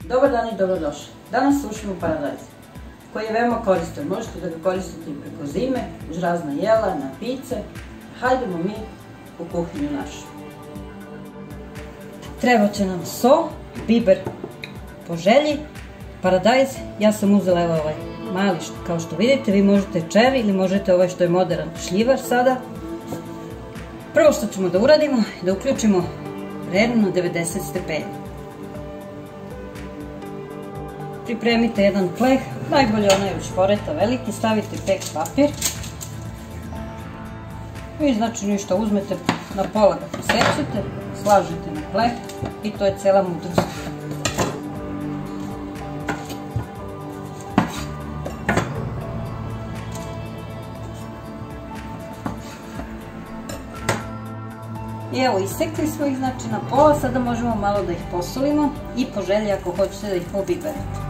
Dobar dan i dobrodošli. Danas sušimo paradajz, koji je veoma koristan. Možete da ga koristite i preko zime, uz razna jela, na pice. Hajdemo mi u kuhinju našu. Treba će nam so, biber po želji, paradajz. Ja sam uzela ovaj mali, kao što vidite, vi možete čeri ili možete ovaj što je modern šljivar sada. Prvo što ćemo da uradimo je da uključimo vrelu na 90 stepeni. Pripremite jedan pleh, najbolje onaj od šporeta veliki, stavite pek papir. I znači ništa, uzmete na pola ga posečete, slažete na pleh i to je cela mudrost. I evo, isekli smo ih znači na pola, sada možemo malo da ih posolimo i po želji ako hoćete da ih pobiberete.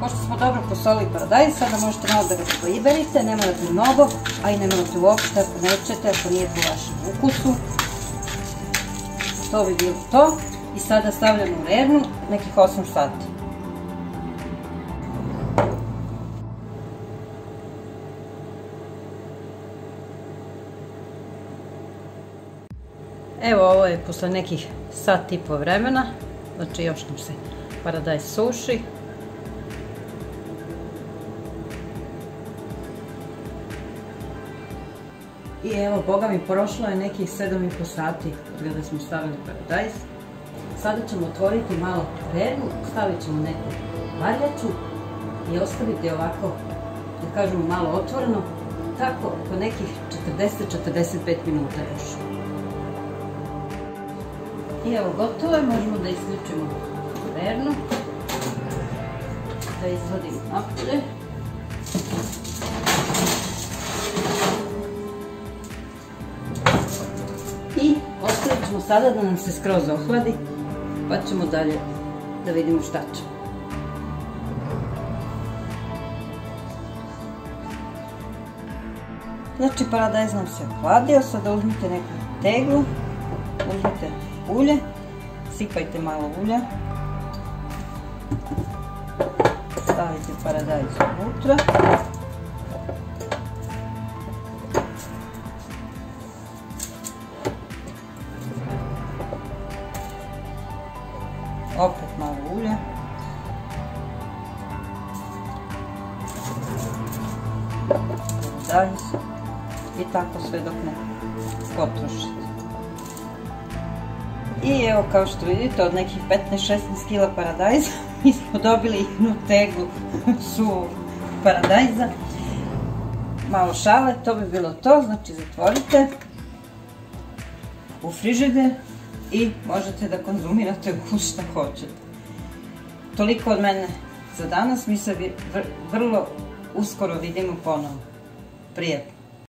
Pošto smo dobro posolili paradajz, sada možete malo da ga poiberite, ne morate mnogo, a i ne morate uopšte ako nećete, ako nije po vašem ukusu. To bi bilo to. I sada stavljamo u rernu nekih 8 sati. Evo, ovo je posle nekih sat i po vremena, znači još nam se paradajz suši. I evo, boga mi, prošlo je nekih 7,5 sati od kada smo stavili paradajz. Sada ćemo otvoriti malo rernu, stavit ćemo neku varljaču i ostaviti ovako, da kažemo, malo otvoreno, tako po nekih 40-45 minuta još. I evo, gotovo je, možemo da isključimo rernu, da izvadimo napolje. I ostavit ćemo sada da nam se skroz ohladi, pa ćemo dalje da vidimo šta ćemo. Znači, paradajz nam se ohladio, sada uzmite neku teglu, uzmite ulje, sipajte malo ulja, stavite paradajz unutra. Opet malo ulja. Paradajz. I tako sve dok ne potrošite. I evo, kao što vidite, od nekih 15-16 kg paradajza mi smo dobili jednu teglu suvog paradajza. Malo šale, to bi bilo to. Znači, zatvorite u frižider i možete da konzumirate šta hoćete. Toliko od mene za danas, mi se vrlo uskoro vidimo ponovo. Prijetno!